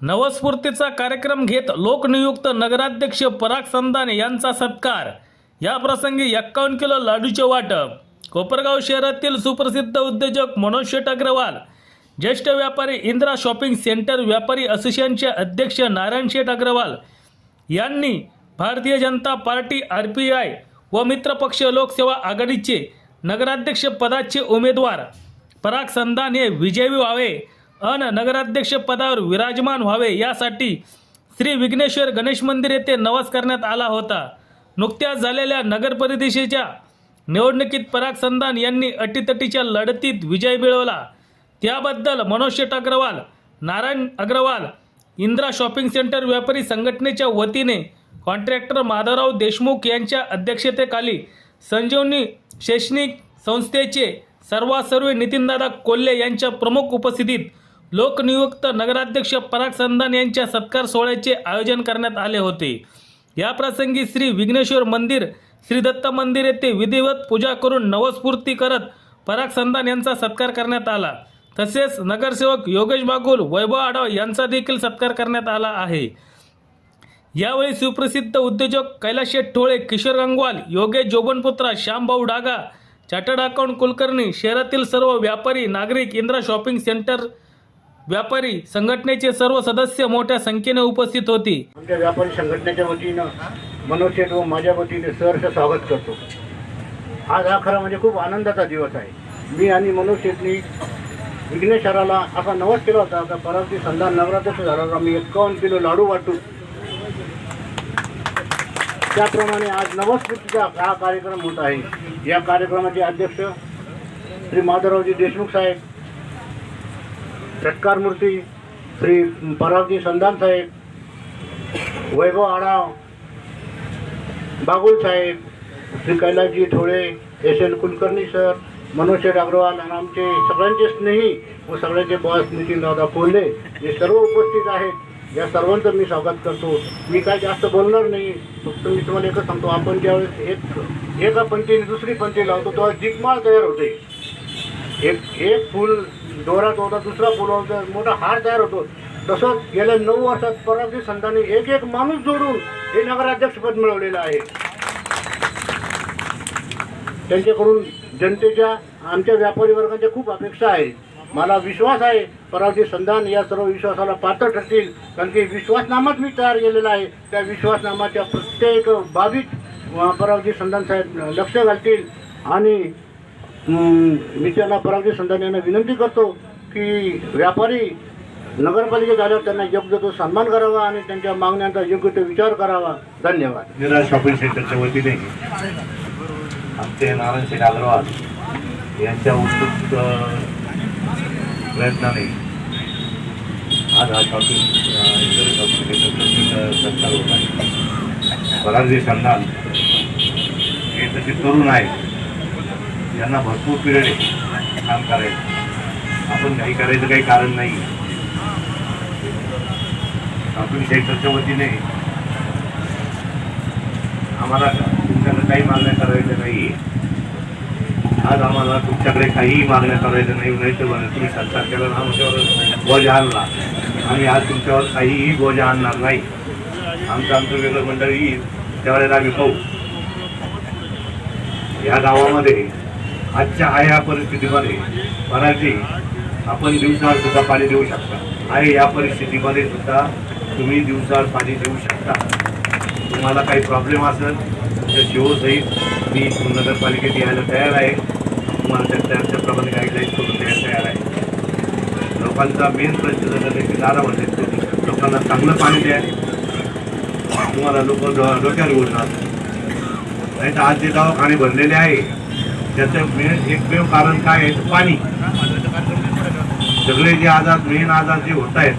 नवस्फूर्तीचा कार्यक्रम घेत लोकनियुक्त नगराध्यक्ष पराग संधाने यांचा सत्कार। या प्रसंगी 51 किलो लाडूचे वाटप। कोपरगाव शहरातील सुप्रसिद्ध उद्योजक मनोज शेठ अग्रवाल, ज्येष्ठ व्यापारी इंदिरा शॉपिंग सेंटर व्यापारी असोसिएशनचे अध्यक्ष नारायण शेठ अग्रवाल यांनी भारतीय जनता पार्टी RPI व मित्रपक्ष लोकसेवा आघाडीचे नगराध्यक्ष पदाचे उमेदवार पराग संधाने विजयी व्हावे अन नगराध्यक्ष पदावर विराजमान व्हावे यासाठी श्री विघ्नेश्वर गणेश मंदिर येथे नवस करण्यात आला होता। नुकत्याच झालेल्या नगर परिषदेच्या निवडणुकीत पराग संधान यांनी अटीतटीच्या लढतीत विजय मिळवला। त्याबद्दल मनोज शेठ अग्रवाल, नारायण अग्रवाल, इंदिरा शॉपिंग सेंटर व्यापारी संघटनेच्या वतीने कॉन्ट्रॅक्टर माधवराव देशमुख यांच्या अध्यक्षतेखाली संजीवनी शैक्षणिक संस्थेचे सर्वासर्व नितीनदादा कोल्हे यांच्या प्रमुख उपस्थितीत लोकनियुक्त नगराध्यक्ष पराग संधान यांच्या सत्कार सोहळ्याचे आयोजन करण्यात आले होते। या प्रसंगी श्री विघ्नेश्वर मंदिर, श्री दत्त मंदिर येथे विधिवत पूजा करून नवस्फूर्ती करत पराग संधान यांचा सत्कार करण्यात आला। तसेच नगरसेवक योगेश बागुल, वैभव आढाव यांचा देखील सत्कार करण्यात आला आहे। यावेळी सुप्रसिद्ध उद्योजक कैलाश शेठ ठोळे, किशोर गंगवाल, योगेश जोबनपुत्रा, श्यामभाऊ डागा, चार्टर्ड अकाउंट कुलकर्णी, शहरातील सर्व व्यापारी नागरिक, इंदिरा शॉपिंग सेंटर व्यापारी संघटनेचे सर्व सदस्य मोठ्या संख्येने उपस्थित होते। आमच्या व्यापारी संघटनेच्या वतीने मनोज शेठ व माझ्या वतीने सहर्ष स्वागत करतो। आज हा खरा म्हणजे खूप आनंदाचा दिवस आहे। मी आणि मनोज शेठनी विघ्नेश्वराला असा नवस केला होता का परागजी संधान नगराध्यक्ष झाला मी 51 किलो लाडू वाटू। त्याप्रमाणे आज नवस्फूर्तीचा हा कार्यक्रम होत आहे। या कार्यक्रमाचे अध्यक्ष श्री माधवरावजी देशमुख साहेब, सत्कार मूर्ती श्री परागजी संधान साहेब, वैभव आढाव, बागुल साहेब, श्री कैलासजी ठोळे, SL कुलकर्णी सर, मनोज शेठ अग्रवाल आणि आमचे सगळ्यांचे स्नेही व सगळ्यांचे बॉस नितीनदादा कोल्हे हे सर्व उपस्थित आहेत। या सर्वांचं मी स्वागत करतो। मी काय जास्त बोलणार नाही, फक्त मी तुम्हाला एकच सांगतो, आपण ज्यावेळेस एका पंक्तीने दुसरी पंक्ती लावतो तेव्हा जिगमाळ तयार होते। एक फूल दोरात होता, दुसरा फूल होता, मोठा हार तयार होतो। तसंच गेल्या 9 वर्षात परागजी संधाने एक माणूस जोडून हे नगराध्यक्षपद मिळवलेलं आहे। त्यांच्याकडून जनतेच्या, आमच्या व्यापारी वर्गाच्या खूप अपेक्षा आहे। मला विश्वास आहे परागजी संधान या सर्व विश्वासाला पात्र ठरतील, कारण की विश्वासनामाच मी तयार केलेला आहे। त्या विश्वासनामाच्या प्रत्येक बाबीत परागजी संधान साहेब लक्ष घालतील आणि मी त्यांना परागजी संधान यांना विनंती करतो की व्यापारी नगरपालिकेत आल्यावर त्यांना योग्य तो सन्मान करावा आणि त्यांच्या मागण्यांचा योग्य तो विचार करावा। धन्यवाद। इंदिरा शॉपिंग सेंटरच्या वतीने आमचे नारायण शेठ अग्रवाल यांच्या उत्कृष्ट प्रयत्नाने आज हा शॉपिंग सेंटरचा सत्कार होत आहे। परागजी संधान हे तसे तरुण आहेत, यांना भरपूर पिरियड आहे काम करायचं। आपण काही करायचं काही कारण नाही। शॉपिंग सेंटरच्या वतीने आम्हाला तुमच्याकडे काही मागण्या करायच्या नाही। आज आम्हाला तुमच्याकडे काहीही मागण्या करायच्या नाही। तर तुम्ही सत्कार केला, आमच्यावर बोजा आणला, आम्ही आज तुमच्यावर काहीही बोजा आणणार नाही। आमचं वेगळं मंडळ येईल त्यावेळेला आम्ही पाहू। या गावामध्ये आजच्या या परिस्थितीमध्ये परागजी आपण दिवसाआड सुद्धा पाणी देऊ शकता। आहे या परिस्थितीमध्ये सुद्धा तुम्ही दिवसाआड पाणी देऊ शकता। तुम्हाला काही प्रॉब्लेम असेल तर शिवसहित मी नगरपालिकेत यायला तयार आहे। तुम्हाला त्याप्रमाणे गाईडलाईन करून द्यायला तयार आहे। लोकांचा मेन प्रश्न झाला की दादा म्हणते लोकांना चांगलं पाणी द्या, तुम्हाला लोक डोक्यावर बोलणार नाही। तर आज जे दवाखाने भरलेले आहे त्याचं एकमेव कारण काय आहे? पाणी। सगळे जे आजार, मेन आजार जे होत आहेत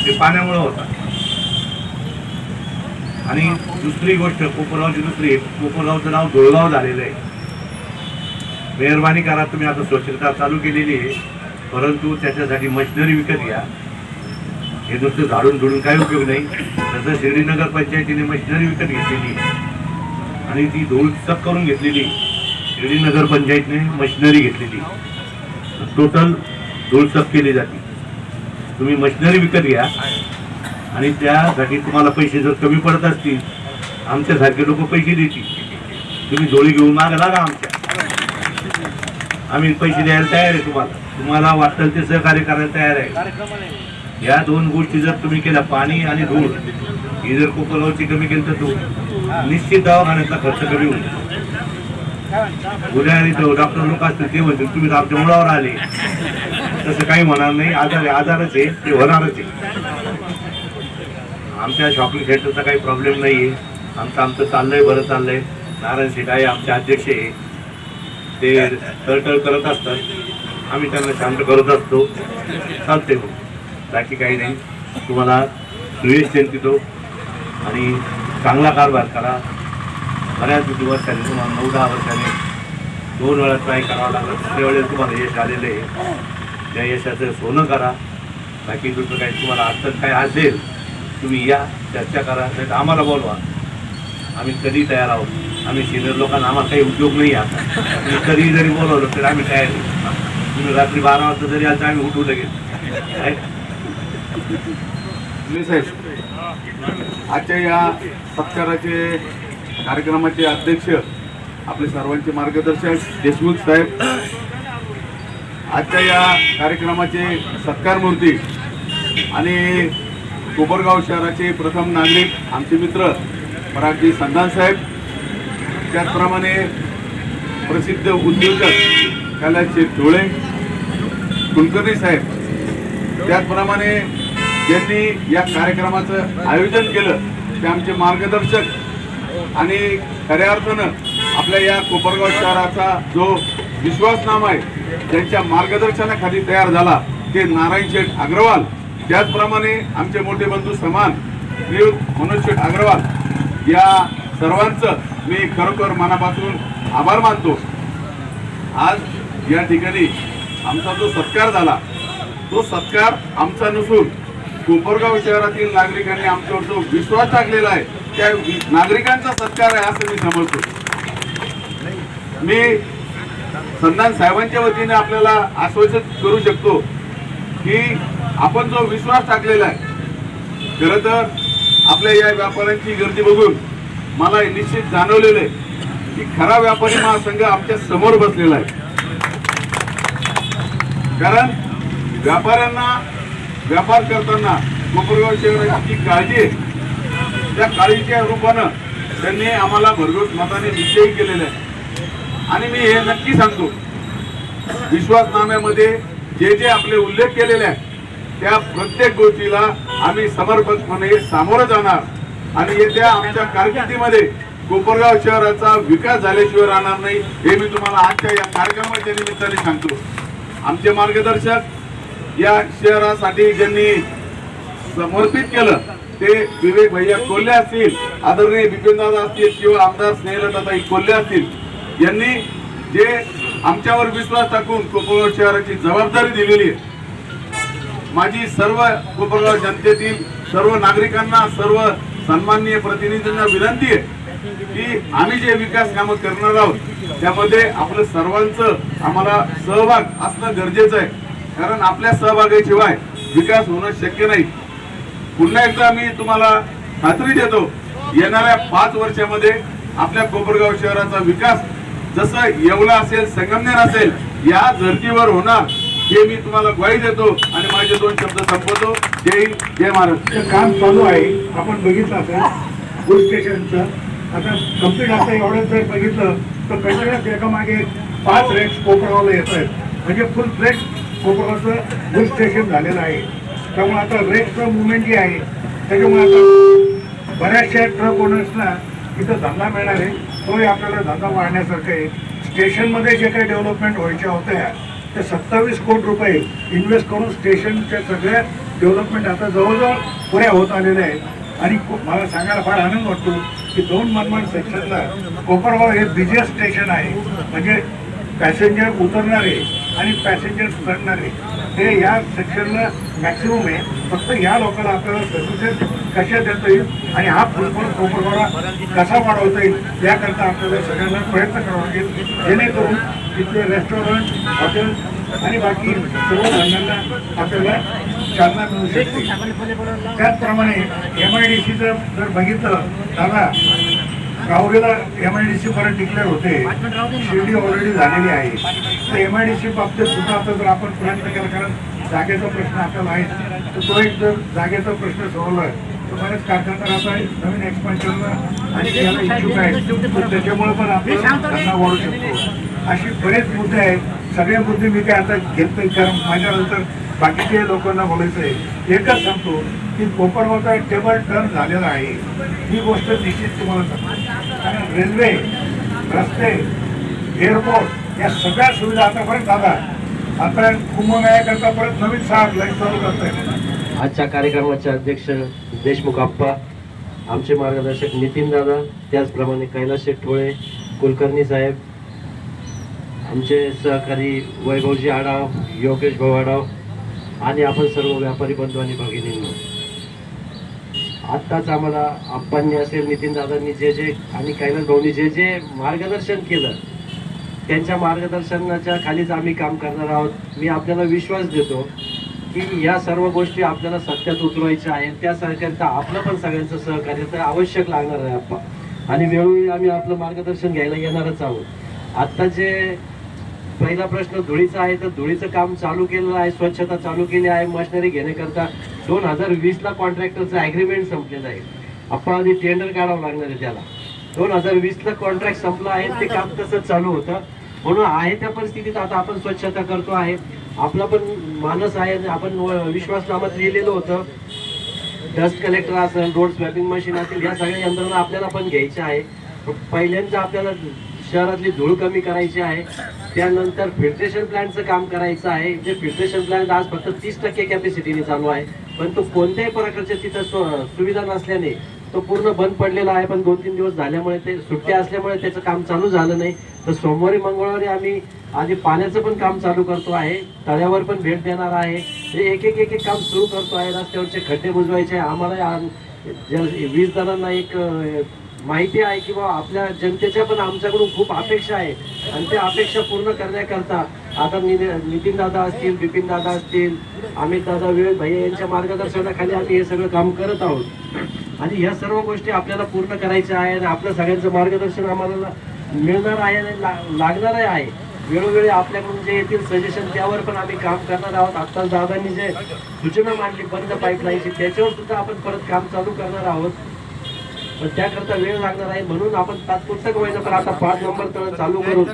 ते पाण्यामुळे होतात। आणि दुसरी गोष्ट कोपरगावचं नाव धुळगाव झालेलं आहे। मेहरबानी करा, तुम्ही आता स्वच्छता चालू केलेली आहे, परंतु त्याच्यासाठी मशिनरी विकत घ्या। हे नुसतं झाडून झुडून काही उपयोग नाही। तसं शिर्डी नगर पंचायतीने मशिनरी विकत घेतलेली आणि ती धूळचक करून घेतलेली। शिर्डी नगर पंचायतने मशिनरी घेतलेली, टोटल धूळचक केली जाते। तुम्ही मशिनरी विकत घ्या आणि त्यासाठी तुम्हाला पैसे जर कमी पडत असतील, आमच्यासारखे लोक पैसे देतील, तुम्ही जोडी घेऊन मागे लागा आमच्या, आम्ही पैसे द्यायला तयार आहे, तुम्हाला वाटेल ते सहकार्य करायला तयार आहे. या दोन गोष्टी जर तुम्ही केल्या, पाणी आणि धूळ, ही जर कोपरगावची कमी केली तर तो निश्चित दवाखान्याचा खर्च कमी होईल. उद्या डॉक्टर लोक असतील ते म्हणतील तुम्ही तर आमच्या मुळावर आले, तसं काही होणार नाही. आजारच आहे, ते होणारच आहे. आमच्या शॉपिंग सेंटरचा काही प्रॉब्लेम नाही आहे, आमचं चाललंय, बरं चाललंय. नारायण शेठ आहे आमचे अध्यक्ष आहे, ते तळतळ करत असतात, आम्ही त्यांना शांत करत असतो, चालते हो, बाकी काही नाही. तुम्हाला सुयश देतो आणि चांगला कारभार करा. बऱ्याच वर्षाने तुम्हाला 9-10 वर्षाने 2 वेळा ट्राय करावा लागला, तिसऱ्या वेळेस तुम्हाला यश आलेलं आहे. त्या यशाचं सोनं करा. बाकी दुसरं काही तुम्हाला अडचण काय असेल तुम्ही या, चर्चा करा, नाही तर आम्हाला बोलवा, आम्ही कधी तयार आहोत. आम्ही सिनियर लोकांना आम्हाला काही उद्योग नाही आता, तुम्ही कधी जरी बोलवलं तरी आम्ही तयार आहे. तुम्ही रात्री 12 वाजता जरी आलं तर आम्ही उठू लगेच. साहेब, आजच्या या सत्काराचे कार्यक्रमाचे अध्यक्ष, आपले सर्वांचे मार्गदर्शक देशमुख साहेब, आजच्या या कार्यक्रमाचे सत्कार मूर्ती आणि कोपरगाव शहराचे प्रथम नागरिक आमचे मित्र परागजी संधान साहेब, त्याचप्रमाणे प्रसिद्ध उद्योजक कैलास डोळे कुलकर्णी साहेब, त्याचप्रमाणे ज्यांनी या कार्यक्रमाचं आयोजन केलं ते आमचे मार्गदर्शक आणि खऱ्या अर्थानं आपल्या या कोपरगाव शहराचा जो विश्वासनामा आहे ज्यांच्या मार्गदर्शनाखाली तयार झाला ते नारायण शेठ अग्रवाल, त्याचप्रमाणे आमचे मोठे बंधू समान श्रीयुत मनोज शेठ अग्रवाल, या सर्वांचं मी खरोखर मनापासून आभार मानतो. आज या ठिकाणी आमचा जो सत्कार झाला तो सत्कार आमचा नसून कोपरगाव शहरातील नागरिकांनी आमच्यावर जो विश्वास टाकलेला आहे त्या नागरिकांचा सत्कार आहे असं मी समजतो. मी संधान साहेबांच्या वतीने आपल्याला आश्वासित करू शकतो की आपण जो विश्वास टाकलेला आहे, खरं तर आपल्या या व्यापाऱ्यांची गर्दी बघून मला निश्चित जाणवलेलं आहे की खरा व्यापारी महासंघ आमच्या समोर बसलेला आहे. कारण व्यापाऱ्यांना व्यापार करताना कोपरगाव शहराची काळजी आहे, त्या काळजीच्या रूपानं त्यांनी आम्हाला भरघोस मताने निश्चय केलेला आहे. आणि मी हे नक्की सांगतो, विश्वासनाम्यामध्ये जे जे आपले उल्लेख केलेले आहेत त्या प्रत्येक गोष्टीला आम्ही समर्पकपणे सामोरं जाणार आणि येत्या आमच्या कारकिर्दीमध्ये कोपरगाव शहराचा विकास झाल्याशिवाय राहणार नाही हे मी तुम्हाला आजच्या या कार्यक्रमाच्या निमित्ताने सांगतो. आमचे मार्गदर्शक या शहरासाठी ज्यांनी समर्पित केलं ते विवेक भैया कोल्हे असतील, आदरणीय बिपिनदादा असतील किंवा आमदार स्नेहलताताई कोल्हे असतील, यांनी जे आमच्यावर विश्वास टाकून कोपरगाव शहराची जबाबदारी दिलेली आहे. माझी सर्व कोपरगाव जनतेतील सर्व नागरिकांना, सर्व सन्माननीय प्रतिनिधींना विनंती आहे की आम्ही जे विकास कामं करणार आहोत त्यामध्ये आपलं सर्वांचं आम्हाला सहभाग असणं गरजेचं आहे. कारण आपल्या सहभागाशिवाय विकास होणं शक्य नाही. पुन्हा एकदा मी तुम्हाला खात्री देतो, येणाऱ्या 5 वर्षामध्ये आपल्या कोपरगाव शहराचा विकास जसं येवला असेल, संगमनेर असेल या धर्तीवर होणार हे मी तुम्हाला ग्वाही देतो आणि माझे 2 शब्द संपवतो. जय हिंद, जय महाराष्ट्र. काम चालू आहे, आपण बघितलं असेल गुड स्टेशनचं. आता कम्प्लीट असं एवढंच जर बघितलं तर कंटिन्युअस एकामागे 5 रेक्स कोपरगावला येत आहेत. म्हणजे फुल फ्लेश कोपरगावचं गुड स्टेशन झालेलं आहे. त्यामुळे आता रेक्सचं मुवमेंट जे आहे त्याच्यामुळे आता बऱ्याचशा ट्रक ओनर्सना इथं धंदा मिळणार आहे. तोही आपल्याला धंदा वाढण्यासारखं आहे. स्टेशनमध्ये जे काही डेव्हलपमेंट व्हायच्या होत्या ते 27 कोटी रुपये इन्व्हेस्ट करून स्टेशनच्या सगळ्या डेव्हलपमेंट आता जवळजवळ पुऱ्या होत आलेल्या आहेत. आणि मला सांगायला फार आनंद वाटतो की 2 मनमाड सेक्शनला कोपरगाव हे बिझिएस्ट स्टेशन आहे. म्हणजे पॅसेंजर उतरणारे आणि पॅसेंजर चढणारे हे या सेक्शनला मॅक्सिमम आहे. फक्त या लोकांना आपल्याला सर्व्हिसेस कशा देता येईल आणि हा फुलफॉल कोपरगावला कसा वाढवता येईल याकरता आपल्याला सगळ्यांना प्रयत्न करावा लागेल, जेणेकरून तिथले रेस्टॉरंट, हॉटेल आणि बाकी सर्व धंद्यांना आपल्याला चालना मिळू शकते. त्याचप्रमाणे MIDC जर बघितलं दादा, राहुरीला MIDC परत डिक्लेअर होते, शिर्डी ऑलरेडी झालेली आहे. तर MIDC बाबतीत सुद्धा आता जर आपण प्रयत्न केला, कारण जागेचा प्रश्न आपल्याला आहे, तर तो एक जर जागेचा प्रश्न सोडवला तर बरेच कारखानदार आता नवीन एक्सपान्शनला आणि याला इच्छुक आहेत, तर त्याच्यामुळे पण आपण त्यांना वाढू शकतो. अशी बरेच मुद्दे आहेत. सगळे मुद्दे मी काय आता घेत नाही, कारण माझ्यानंतर बाकीच्या लोकांना बोलायचं आहे. एकच सांगतो की कोपरगावचा टेबल टर्न झालेला आहे, ही गोष्ट निश्चित तुम्हाला सांगतो. कारण रेल्वे, रस्ते, एअरपोर्ट या सगळ्या सुविधा आता परत झाला. आता कुंभमेळ्याकरता परत नवीन 6 लाईन चालू करताय. आजच्या कार्यक्रमाचे अध्यक्ष देशमुख आप्पा, आमचे मार्गदर्शक नितीन दादा, त्याचप्रमाणे कैलास शेट्टोळे, कुलकर्णी साहेब, आमचे सहकारी वैभवजी आढाव, योगेश भाऊ आढाव आणि आपण सर्व व्यापारी बंधू आणि भगिनींनो, आत्ताच आम्हाला आप्पांनी असेल, नितीन दादांनी जे आणि कैलास भाऊनी जे मार्गदर्शन केलं, त्यांच्या मार्गदर्शनाच्या खालीच आम्ही काम करणार आहोत. मी आपल्याला विश्वास देतो की या सर्व गोष्टी आपल्याला सत्यात उतरवायच्या आहेत. त्यासारख्या आपलं पण सगळ्यांचं सहकार्य तर आवश्यक लागणार आहे आप्पा, आणि वेळोवेळी आम्ही आपलं मार्गदर्शन घ्यायला येणारच आहोत. आत्ता जे पहिला प्रश्न धुळीचा आहे, तर धुळीचं काम चालू केलेलं आहे, स्वच्छता चालू केली आहे. मशिनरी घेण्याकरता 2020ला कॉन्ट्रॅक्टरचं ॲग्रीमेंट संपलेलं आहे. आपण आधी टेंडर काढावं लागणार आहे त्याला. 2020ला कॉन्ट्रॅक्ट संपलं आहे, ते काम तसंच चालू होतं. म्हणून आहे त्या परिस्थितीत आता आपण स्वच्छता करतो आहे. आपला पण मानस आहे, आपण विश्वासनामात लिहिलेलं होतं, डस्ट कलेक्टर असेल, रोड स्वॅपिंग मशीन असेल, या सगळ्या यंत्रणा आपल्याला पण घ्यायच्या आहे. पहिल्यांदा आपल्याला शहरातली धूळ कमी करायची आहे. त्यानंतर फिल्ट्रेशन प्लांटचं काम करायचं आहे. जे फिल्ट्रेशन प्लांट आज फक्त 30% कॅपॅसिटीने चालू आहे, पण तो कोणत्याही प्रकारच्या तिथं सुविधा नसल्याने तो पूर्ण बंद पडलेला आहे. पण 2-3 दिवस झाल्यामुळे, ते सुट्ट्या असल्यामुळे त्याचं काम चालू झालं नाही. तर सोमवारी मंगळवारी आम्ही आधी पाण्याचं पण काम चालू करतो आहे, तळ्यावर पण भेट देणार आहे. एक एक काम सुरू करतो आहे. रस्त्यावरचे खड्डे बुजवायचे आहे. आम्हाला 20 जणांना एक माहिती आहे की बाबा आपल्या जनतेच्या पण आमच्याकडून खूप अपेक्षा आहे, आणि त्या अपेक्षा पूर्ण करण्याकरता आता नितीन दादा असतील, बिपिन दादा असतील, अमित दादा, विवेक भैया यांच्या मार्गदर्शनाखाली आम्ही हे सगळं काम करत आहोत. आणि ह्या सर्व गोष्टी आपल्याला पूर्ण करायच्या आहे, आणि आपलं सगळ्यांचं मार्गदर्शन आम्हाला मिळणार आहे आणि लागणार आहे. वेळोवेळी आपल्याकडून जे येतील सजेशन त्यावर पण आम्ही काम करणार आहोत. आता दादांनी जे सूचना मांडली बंद पाईपलाईनची, त्याच्यावर सुद्धा आपण परत काम चालू करणार आहोत. पण त्याकरता वेळ लागणार आहे, म्हणून आपण तात्पुरतं व्हायचं. पण आता 5 नंबर तळ चालू करून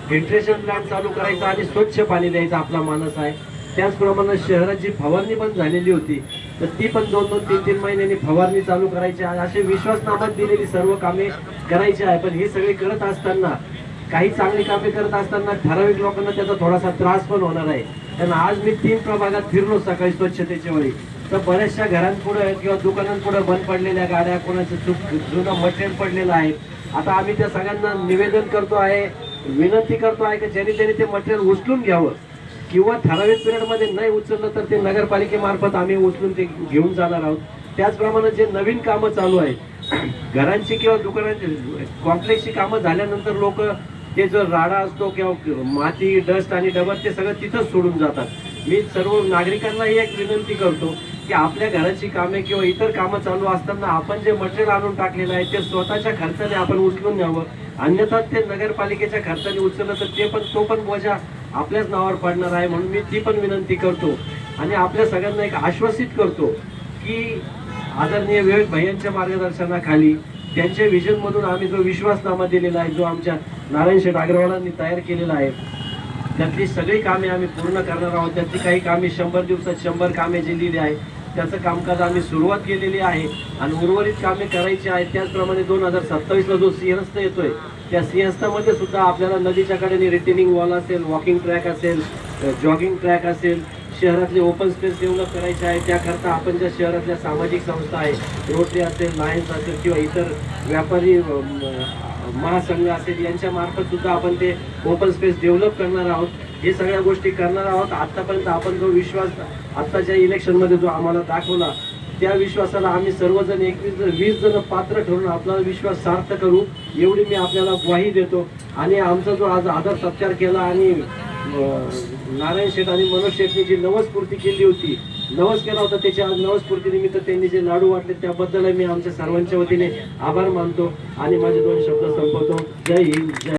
फिल्ट्रेशन प्लांट चालू करायचा आणि स्वच्छ पाणी द्यायचा आपला मानस आहे. त्याचप्रमाणे शहराची फवारणी पण झालेली होती, तर ती पण 2-3 महिन्यांनी फवारणी चालू करायची आहे. असे विश्वासनामात दिलेली सर्व कामे करायची आहे. पण ही सगळी करत असताना, काही चांगली कामे करत असताना ठराविक लोकांना त्याचा थोडासा त्रास पण होणार आहे. कारण आज मी 3 प्रभागात फिरलो सकाळी स्वच्छतेच्या वेळी, तर बऱ्याचशा घरांपुढे किंवा दुकानांपुढे बंद पडलेल्या गाड्या, कोणाचं जुनं मटेरियल पडलेलं आहे. आता आम्ही त्या सगळ्यांना निवेदन करतो आहे, विनंती करतो आहे की ज्यांनी त्यांनी ते मटेरियल उचलून घ्यावं, किंवा ठराविक पिरियडमध्ये नाही उचललं तर ते नगरपालिकेमार्फत आम्ही उचलून ते घेऊन जाणार आहोत. त्याचप्रमाणे जे नवीन कामं चालू आहेत, घरांची किंवा दुकानांची कॉम्प्लेक्सची कामं झाल्यानंतर लोक ते जो राडा असतो किंवा माती, डस्ट आणि डबर ते सगळं तिथंच सोडून जातात. मी सर्व नागरिकांनाही एक विनंती करतो की आपल्या घराची कामे किंवा इतर कामं चालू असताना आपण जे मटेरियल आणून टाकलेलं आहे ते स्वतःच्या खर्चाने आपण उचलून न्यावं. अन्यथा ते नगरपालिकेच्या खर्चाने उचललं तर तो पण बोजा आपल्याच नावावर पडणार आहे. म्हणून मी ती पण विनंती करतो आणि आपल्या सगळ्यांना एक आश्वासित करतो की आदरणीय विवेक भैयांच्या मार्गदर्शनाखाली, त्यांच्या विजनमधून आम्ही जो विश्वासनामा दिलेला आहे, जो आमच्या नारायण शेठ अग्रवालांनी तयार केलेला आहे, त्यातली सगळी कामे आम्ही पूर्ण करणार आहोत. त्यातली काही कामे 100 दिवसात 100 कामे जी लिहिली आहे त्याचं कामकाज आम्ही सुरुवात केलेली आहे आणि उर्वरित कामे करायची आहेत. त्याचप्रमाणे 2027ला जो सिंहस्थ येतोय, त्या सिंहस्थामध्ये सुद्धा आपल्याला नदीच्या कडेने रिटेनिंग वॉल असेल, वॉकिंग ट्रॅक असेल, जॉगिंग ट्रॅक असेल, शहरातले ओपन स्पेस डेव्हलप करायचे आहे. त्याकरता आपण ज्या शहरातल्या सामाजिक संस्था आहेत, रोटरी असेल, लायन्स असेल किंवा इतर व्यापारी महासंघ असेल, यांच्या मार्फत सुद्धा आपण ते ओपन स्पेस डेव्हलप करणार आहोत. हे सगळ्या गोष्टी करणार आहोत. आतापर्यंत आपण जो विश्वास आत्ताच्या इलेक्शनमध्ये जो आम्हाला दाखवला, त्या विश्वासाला आम्ही सर्वजण 20 जण पात्र ठरून आपला विश्वास सार्थ करू, एवढी मी आपल्याला ग्वाही देतो. आणि आमचा जो आज आदर सत्कार केला आणि नारायण शेठ आणि मनोज शेठनी जी नवस्फूर्ती केली होती, नवस केला होता, त्याच्या आज नवस्फूर्तीनिमित्त त्यांनी जे लाडू वाटले त्याबद्दल मी आमच्या सर्वांच्या वतीने आभार मानतो आणि माझे 2 शब्द संपवतो. जय हिंद, जय